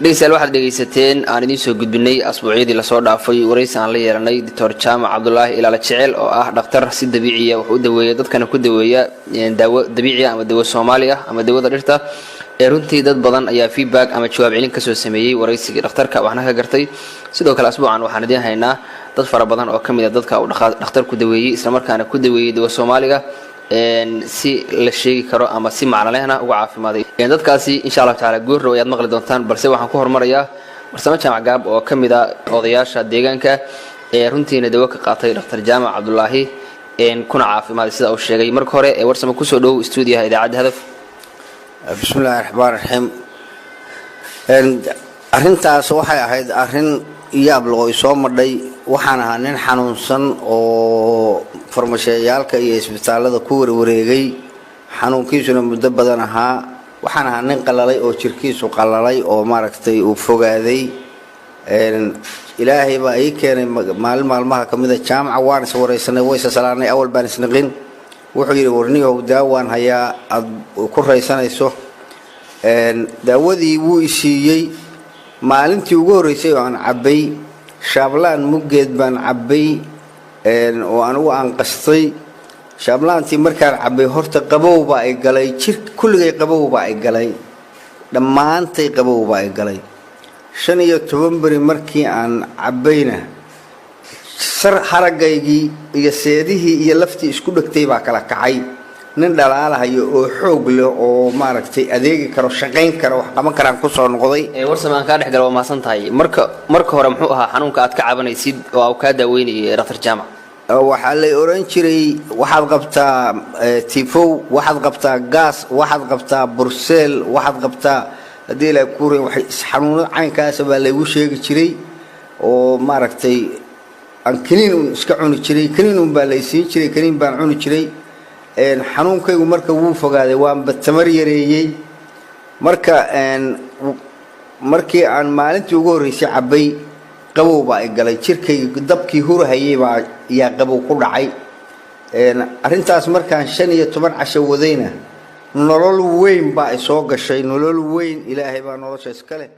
dhegeystayaal waxaad dhegeysateen aan idin soo gudbinay asbuucyadii la soo dhaafay waraysi aan la yeelanay Dr. Jaamac Cabdullaahi Ilaala Jecel oo ah dhakhtar si dabiici ah wuxuu daweeyaa dadkana ku daweeya daawo dabiici ah ama daawo Soomaali ah ama daawada dhirta runtii dad badan ayaa feedback ama jawaab celin ka soo sameeyay waraysiga dhakhtarka waxna ka gartay sidoo kale asbuucan waxaan idin haynaa dad fara badan oo kamid ah dadka uu dhakhtarku daweeyay isla markaana ku daweeyay daawo Soomaaliga si la sheegi karo ama si macnalehna uga caafimaday dadkaasi insha Allah taala goor ayaad maqli doontaan balse waxaan ku hormarayaa Warsamo Jaamac Gaab oo kamid ah odayaasha deegaanka runtiina dawo ka qaatay Dr. Jaamac Cabdullaahi kuna caafimaad sida uu sheegay marka hore Warsamo ku soo dhow studio idaacada hadaf bismillaahir rahmaanir rahiim arintaas waxay ahayd arin yaab loo soo madhay waxaan ahaa nin xanuunsan oo farmasheeyalka iyo isbitaalada ku wareegay xanuunkiisuna muddo badan ahaa waxaan ahaa nin qalalay oo jirkiisu qalalay oo maaragtay uu fogaaday ilaahay baa ay keenay maalmaha kamida jaamaca waan is wareysanay way salaanay awal baan isnaqin wuxuu yiri warniyow daawaan hayaa aad ku raysanayso daawadii wuu isiiyay maalintii ugu horeysay oo aan cabay shaablaan muggeed baan cabay oo anigu aan qastay shaablaantii markaan cabay horta qabow baa ay galay jir kulligay qabow baa ay galay dhamaantay qabow baa ay galay 15 bari markii aan cabayna sar haragaygii iyo seedihii iyo laftii isku dhagtay baa kala kacay nin dhalaalahayo oo xoog leh oo maaragtay adeegi karo shaqeyn karo wax qaban karaan ku soo noqday Warsamo ka dhex galo maasan tahay marka hore muxuu ahaa xanuunka aad ka cabanaysid oo aad ka daaweynayay Dr. Jaamac waxa la oran jiray waxaad qabtaa tifow waxaad qabtaa gas waxaad qabtaa burseel waxaad qabtaa hadii la kuuray wax xanuun caynkaas baa la igu sheegi jiray oo maaragtay aan kaniin iska cuni jiray kaniin baa la siin jiray kaniin baan cuni jiray xanuunkaygu marka wuu fogaaday waan tamar yareeyay markii aan maalintii ugu horeysay cabay qabow baa ay galay jirkayga dabkii hurahayay baa yaa qabow ku dhacay arintaas markaan 15 casho wadayna nolol weyn baa ay soo gashay nolol weyn ilaahay baa nolosha iska leh